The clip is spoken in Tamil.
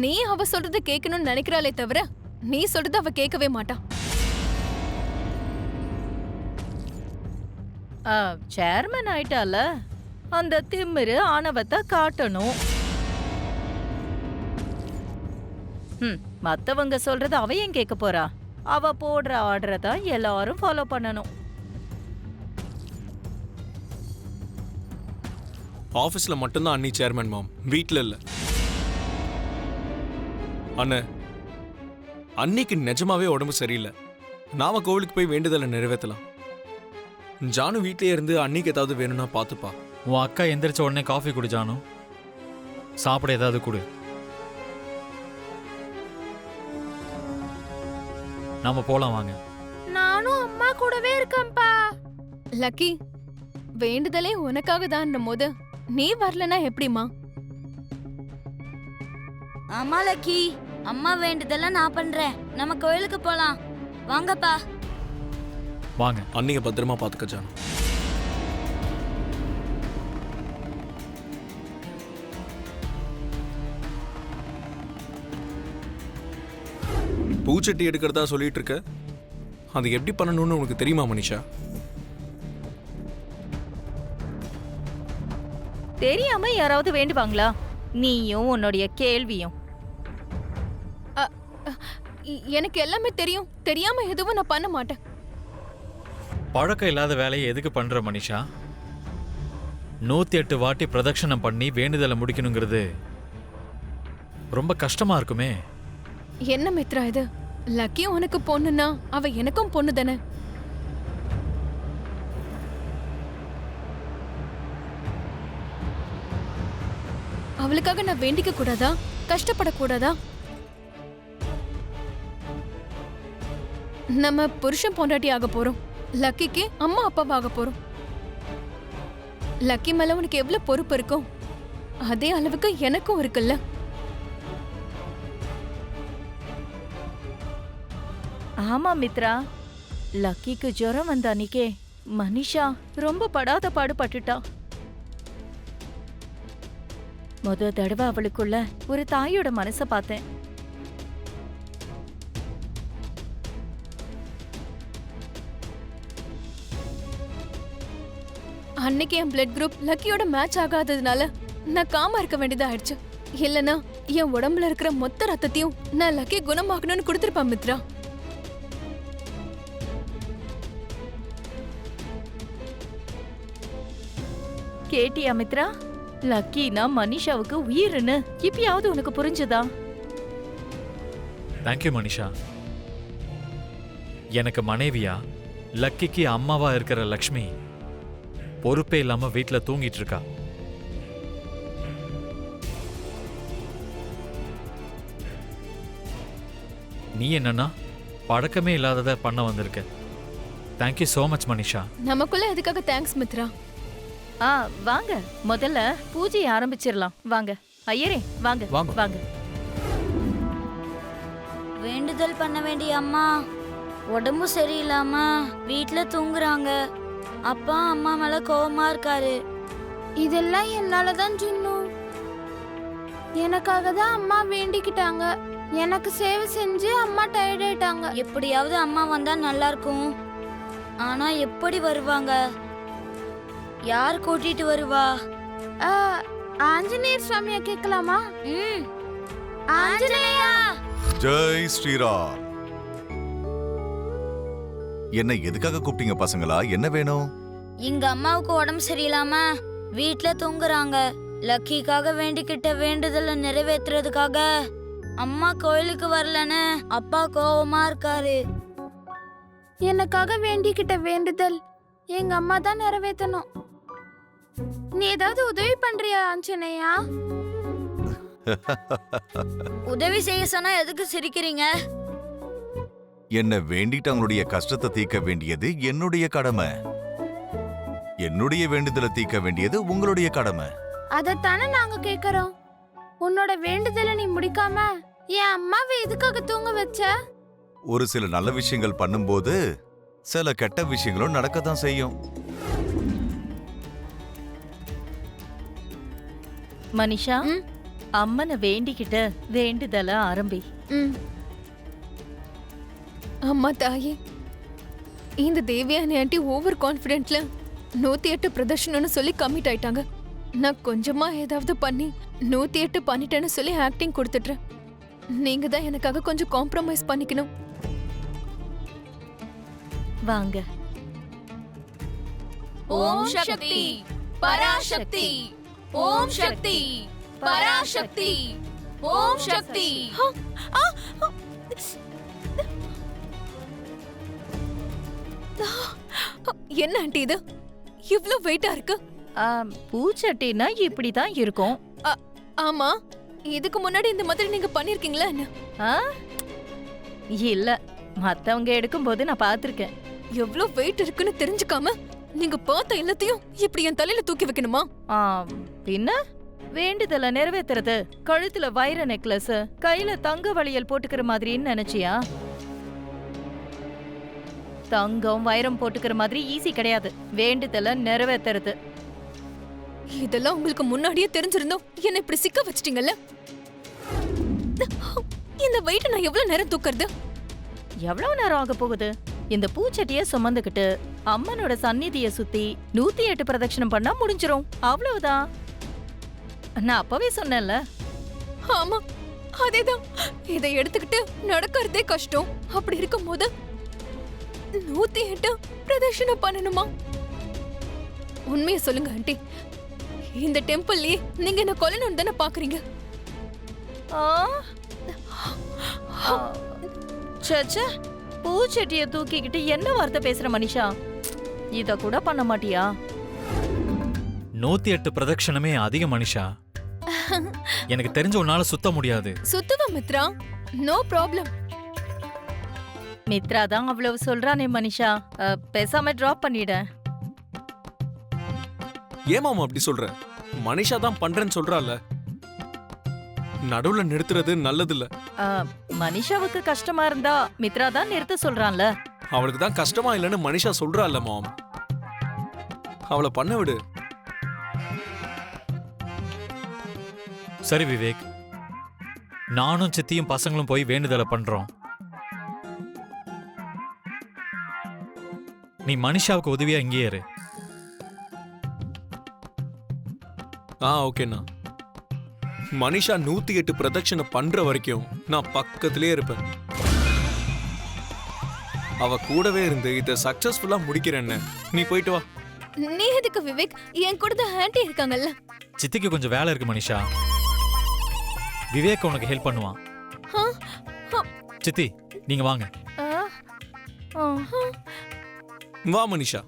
நீ அவ சொல்றத கேட்கணும்னு நினைக்கிறாளே தவிர நீ சொல்றத அவ கேட்கவே மாட்டா. சேர்மன் ஆயிட்டால, அந்த திமிரு ஆணவத்தை காட்டணும். மத்தவங்க சொல்றத அவ ஏன் கேட்க போறா? அவ போடுற ஆர்டரை தான் எல்லாரும் ஃபாலோ பண்ணணும். ஆபீஸ்ல மட்டும்தான் அண்ணி சேர்மன் மாம், வீட்ல இல்ல. அண்ணே, அன்னிக்கு நிஜமாவே உடம்பு சரியில்லை. நாம கோவிலுக்கு போய் வேண்டுதலை நிறைவேற்றலாம். ஜானு வீட்லயே இருந்து அன்னிக்கு ஏதாவது வேணும்னா பாத்துப்பா. உன் அக்கா எந்திரிச்ச உடனே காஃபி குடி ஜானு. சாப்பிட ஏதாவது கொடு. நாம போலாம் வாங்க. நானும் அம்மா கூடவே இருக்கேன்ப்பா. லக்கி, வேண்டுதலே உனக்காக தான் போது நீ வரலனா எப்படிமா? ஆமா லக்கி, அம்மா வேண்டுதெல்லாம் நான் பண்றேன். நம்ம கோயிலுக்கு போலாம் வாங்கப்பா. வாங்க. அன்னிய பத்திரமா பாத்துக்க ஜானு. பூச்சட்டி எடுக்கிறதா சொல்லிட்டு இருக்க, அது எப்படி பண்ணணும்னு உனக்கு தெரியுமா மனிஷா? தெரியாம யாராவது வேண்டுவாங்களா? நீயும் உன்னுடைய கேள்வியும். எனக்கு எல்லாமே தெரியும். தெரியாம எதுவும் நான் பண்ண மாட்டேன். பழக்கம் இல்லாத வேலையை எதுக்கு பண்ற மனிஷா? 108 வாட்டி பிரதட்சணம் பண்ணி வேண்டுதலை முடிக்கணுங்கிறது ரொம்ப கஷ்டமா இருக்குமே. என்ன மித்ரா இது? லக்கி உனக்கு பொண்ணுன்னா அவ எனக்கும் பொண்ணு தானே. அவளுக்காக நான் வேண்டிக்க கூடாதா? கஷ்டப்படக்கூடாதா? நம்ம புருஷன் பொண்டாட்டி ஆக போறோம். லக்கிக்கு அம்மா அப்பாவாக போறோம். லக்கி மேல உனக்கு எவ்வளவு பொறுப்பு இருக்கும் அதே அளவுக்கு எனக்கும் இருக்குல்ல. ஆமா மித்ரா, லக்கிக்கு ஜுரம் வந்த அன்னிக்கே மனிஷா ரொம்ப படாத பாடுபட்டுட்டா. முத தடவை அவளுக்குள்ள ஒரு தாயோட மனச பார்த்தேன். அன்னைக்கு என் பிளட் குரூப் லக்கியோட மேட்ச் ஆகாததுனால நான் காமா இருக்க வேண்டியதா ஆயிடுச்சு. இல்லனா என் உடம்புல இருக்கிற மொத்த ரத்தத்தையும் நான் லக்கி குணமாக்கணும்னு கொடுத்திருப்பேன் மித்ரா. கேட்டியா மித்ரா? லக்கினா மனிஷாவுக்கு உயிர்னு இப்பயாவது உனக்கு புரிஞ்சுதா? தேங்க்யூ மனிஷா. எனக்கு மனைவியா லக்கிக்கு அம்மாவா இருக்கிற லக்ஷ்மி பொறுப்பே இல்லாம வீட்டுல தூங்கிட்டு இருக்கா. நீ என்னன்னா பழக்கமே இல்லாதத பண்ண வந்திருக்க. Thank you so much Manisha. நமக்குள்ள எதுக்காக தேங்க்ஸ் மித்ரா? வாங்க, முதல்ல பூஜையை ஆரம்பிச்சிடலாம். வாங்க ஐயரே, வாங்க வாங்க. வாங்க. வேண்டுதல் பண்ண வேண்டிய அம்மா உடம்பு சரியில்லாம வீட்ல தூங்குறாங்க. அப்பா அம்மா மேல கோவமா இருக்காரு. இதெல்லாம் என்னாலதான் ஜுன்னு. எனக்காக தான் அம்மா வேண்டிக்கிட்டாங்க. எனக்கு சேவை செஞ்சு அம்மா டயர்ட் ஆயிட்டாங்க. எப்படியாவது அம்மா வந்தா நல்லா இருக்கும். ஆனா எப்படி வருவாங்க? யார் கூட்டிட்டு வருவா? ஆஞ்சநேயர் சுவாமியா கேட்கலாமா? ஆஞ்சநேயா! ஜெய் ஸ்ரீராம். என்ன எதுக்காக கூப்பிட்டீங்க பசங்களா? என்ன வேணும்? எங்க அம்மாவுக்கு உடம்பு சரியில்லாம வீட்ல தூங்குறாங்க. லக்கிக்காக வேண்டிக்கிட்ட வேண்டுதலை நிறைவேற்றுறதுக்காக அம்மா கோயிலுக்கு வரலன்னு அப்பா கோவமா இருக்காரு. எனக்காக வேண்டிக்கிட்ட வேண்டுதல் எங்க அம்மா தான் நிறைவேற்றணும். நீ ஏதாவது உதவி பண்றியா ஆஞ்சநேயா? உதவி செய்ய சொன்னா எதுக்கு சிரிக்கிறீங்க? என்ன வேண்டிட்டு அவங்களுடைய கஷ்டத்தை தீர்க்க வேண்டியது என்னுடைய கடமை. என்னுடைய வேண்டுதலை தீர்க்க வேண்டியது உங்களுடைய கடமை. அதத்தானே நாங்க கேக்குறோம். உன்னோட வேண்டுதலை நீ முடிக்காம என் அம்மாவை எதுக்காக தூங்க வச்ச? ஒரு சில நல்ல விஷயங்கள் பண்ணும்போது சில கெட்ட விஷயங்களும் நடக்கத்தான் செய்யும். மனிஷா, அம்மனை வேண்டிக்கிட்டு வேண்டுதல ஆரம்பி. ம். அம்மா தாயே, இந்த தேவியானி ஆண்டி ஓவர் கான்ஃபிடென்ட்ல 108 பிரதர்ஷனம்னு சொல்லி கமிட் ஆயிட்டாங்க. நான் கொஞ்சமா ஏதாவது பண்ணி 108 பண்ணிட்டேன்னு சொல்லி ஆக்டிங் கொடுத்துட்றேன். நீங்க தான் எனக்காக கொஞ்சம் காம்ப்ரமைஸ் பண்ணிக்கணும். வாங்க. ஓம் சக்தி பராசக்தி, ஓம் சக்தி பராசக்தி, ஓம் சக்தி. என்ன ஆண்டி இது இவ்ளோ வெயிட்டா இருக்கு? பூச்சட்டினா இப்படிதான் இருக்கும். ஆமா, இதுக்கு முன்னாடி இந்த மாதிரி நீங்க பண்ணிருக்கீங்களா என்ன? ஆ? இல்ல, மத்தவங்க எடுக்கும்போது நான் பார்த்திருக்கேன். எவ்ளோ வெயிட் இருக்குன்னு தெரிஞ்சுக்காம நீங்க பார்த்த எல்லாத்தையும் இப்படி என் தலையில தூக்கி வைக்கணுமா? பின்ன வேண்டுதல நிறைவேத்துறது கழுத்துல வைர நெக்லஸ், கையில தங்க வளையல் போட்டுக்கிற மாதிரின்னு நினைச்சியா? தங்கம் வைரம் போட்டுக்கிற மாதிரி ஈஸி கிடையாது வேண்டுதல நிறைவேத்துறது. இதெல்லாம் உங்களுக்கு முன்னாடியே தெரிஞ்சிருந்தோம் என்ன இப்படி சிக்க வச்சிட்டீங்கல்ல. இந்த வெயிட் நான் எவ்வளவு நேரம் தூக்குறது? எவ்வளவு நேரம் ஆக போகுது? இந்த பூச்சட்டிய சுமந்துக்கிட்டு அம்மனோட சந்நிதிய சுத்தி 108 பிரதட்சணம் பண்ணா முடிஞ்சிரும். அவ்வளவுதான். நான் அப்பவே சொன்னேன்ல. ஆமா, அதேதான். இதை எடுத்துக்கிட்டு நடக்கிறதே கஷ்டம். அப்படி இருக்கும்போது 108 பிரதட்சணம் பண்ணணுமா? உண்மையை சொல்லுங்க ஆண்டி, இந்த டெம்பிள்லயே நீங்க என்ன கொல்லணும்னு தானே பாக்குறீங்க? சச்சா, பூச்சட்டிய தூக்கிக்கிட்டு என்ன வார்த்தை பேசுற மனிஷா? இத கூட பண்ண மாட்டியா? 108 பிரதட்சணமே அதிக மனிஷா. எனக்கு தெரிஞ்ச உன்னால சுத்த முடியாது. சுத்துவ மித்ரா, நோ ப்ராப்ளம். மித்ரா தான் அவ்வளவு சொல்றானே மனிஷா, பேசாம டிராப் பண்ணிட. ஏமாமா அப்படி சொல்ற? மனிஷா தான் பண்றேன்னு சொல்றால, நடுவுல நிறுத்துறது நல்லதில்ல. மனிஷாவுக்கு கஷ்டமா இருந்தா மித்ரா தான் நிறுத்த சொல்றான்ல. அவளுக்கு தான் கஷ்டமா இல்லைன்னு மனிஷா சொல்றால மாம். அவளை பண்ண விடு. சரி விவேக், நானும் சித்தியும் பசங்களும் போய் வேண்டுதலை பண்றோம். நீ மனிஷாவுக்கு உதவியா இங்கேயே இரு. ஓகேண்ணா. மனிஷா 108 பிரதட்சணை பண்ற வரைக்கும் நான் பக்கத்திலே இருப்பேன். அவ கூடவே இருந்து இதை சக்சஸ்ஃபுல்லா முடிக்கிறேன்னு. நீ போயிட்டு வா. நீ எதுக்கு விவேக்? என் கூட தான் ஆண்டி இருக்காங்கல்ல. சித்திக்கு கொஞ்சம் வேலை இருக்கு மனிஷா. விவேக் உனக்கு ஹெல்ப் பண்ணுவான். சித்தி, நீங்க வாங்க. வா மனிஷா.